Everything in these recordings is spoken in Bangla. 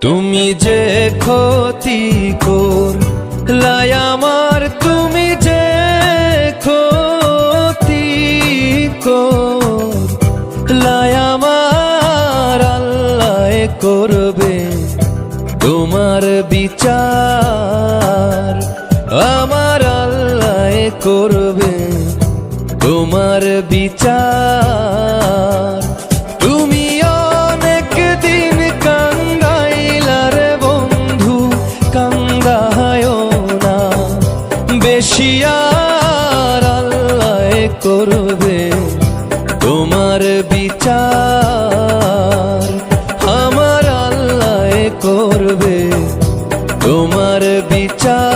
তুমি যে ক্ষতি করলাই আমার, তুমি যে ক্ষতি করলাই আমার, আল্লাহ করবে তোমার বিচার, আমার আল্লাহ করবে তোমার বিচার। তুমি অনেক দিন কান্দাইলার বন্ধু, কান্দায়ও না বেশি, আর আল্লাহ করবে তোমার বিচার, আমার আল্লাহ করবে তোমার বিচার।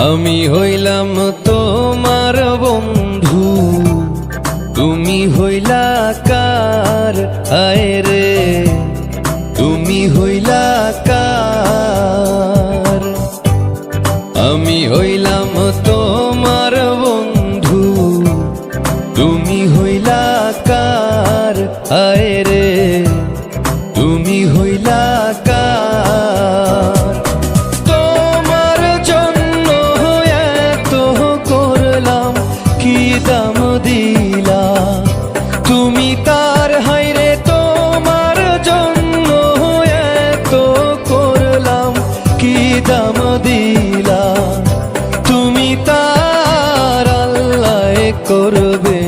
আমি হইলাম তোমার বন্ধু, তুমি হইলা কার, আয় রে তুমি হইলা কার। আমি হইলাম তোমার বন্ধু, তুমি হইলা কার, আয় রে তুমি হইলা কার। দাম দিলা তুমি তার, হাইরে তোমার জন্য এত করলাম কি দাম দিলা তুমি তার, আল্লাহ করবে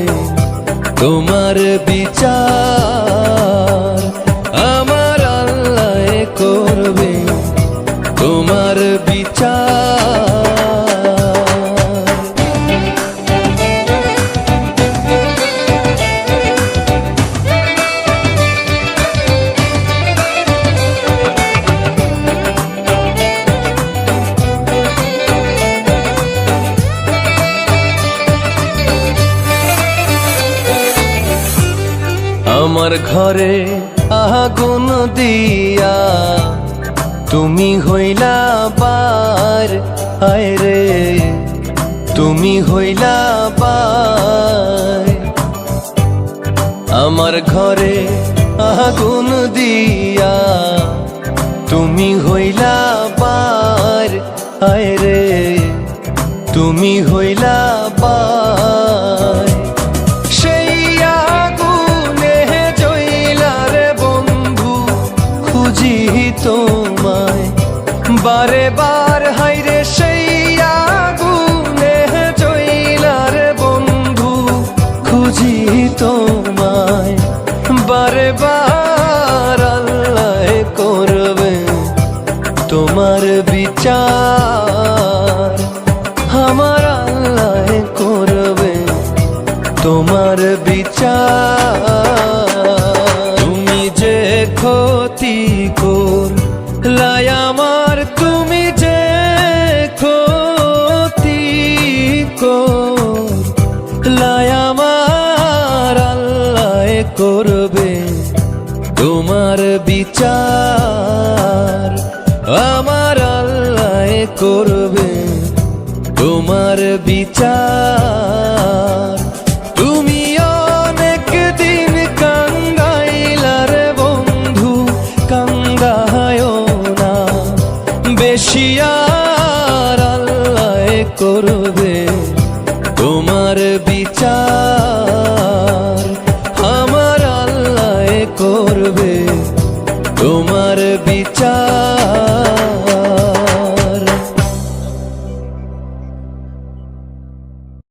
তোমার বিচার, আমার আল্লাহ করবে তোমার বিচার। আমার ঘরে আগুন দিয়া তুমি হইলা বার, আয় রে তুমি হইলা বার। আমার ঘরে আগুন দিয়া তুমি হইলা বার, আয় রে তুমি হইলা বার। তোমায় বারে বার, হাইরে সেই আগুনে জইলার বন্ধু, খুঁজি তোমায় বারে বার, আল্লাহ করবে তোমার বিচার, আমার আল্লাহ করবে তোমার বিচার। তুমি যে ক্ষতি করলাই আমার, তুমি যে ক্ষতি করলাই আমার, আল্লাহ করবে তোমার বিচার, আমার আল্লাহ করবে তোমার বিচার।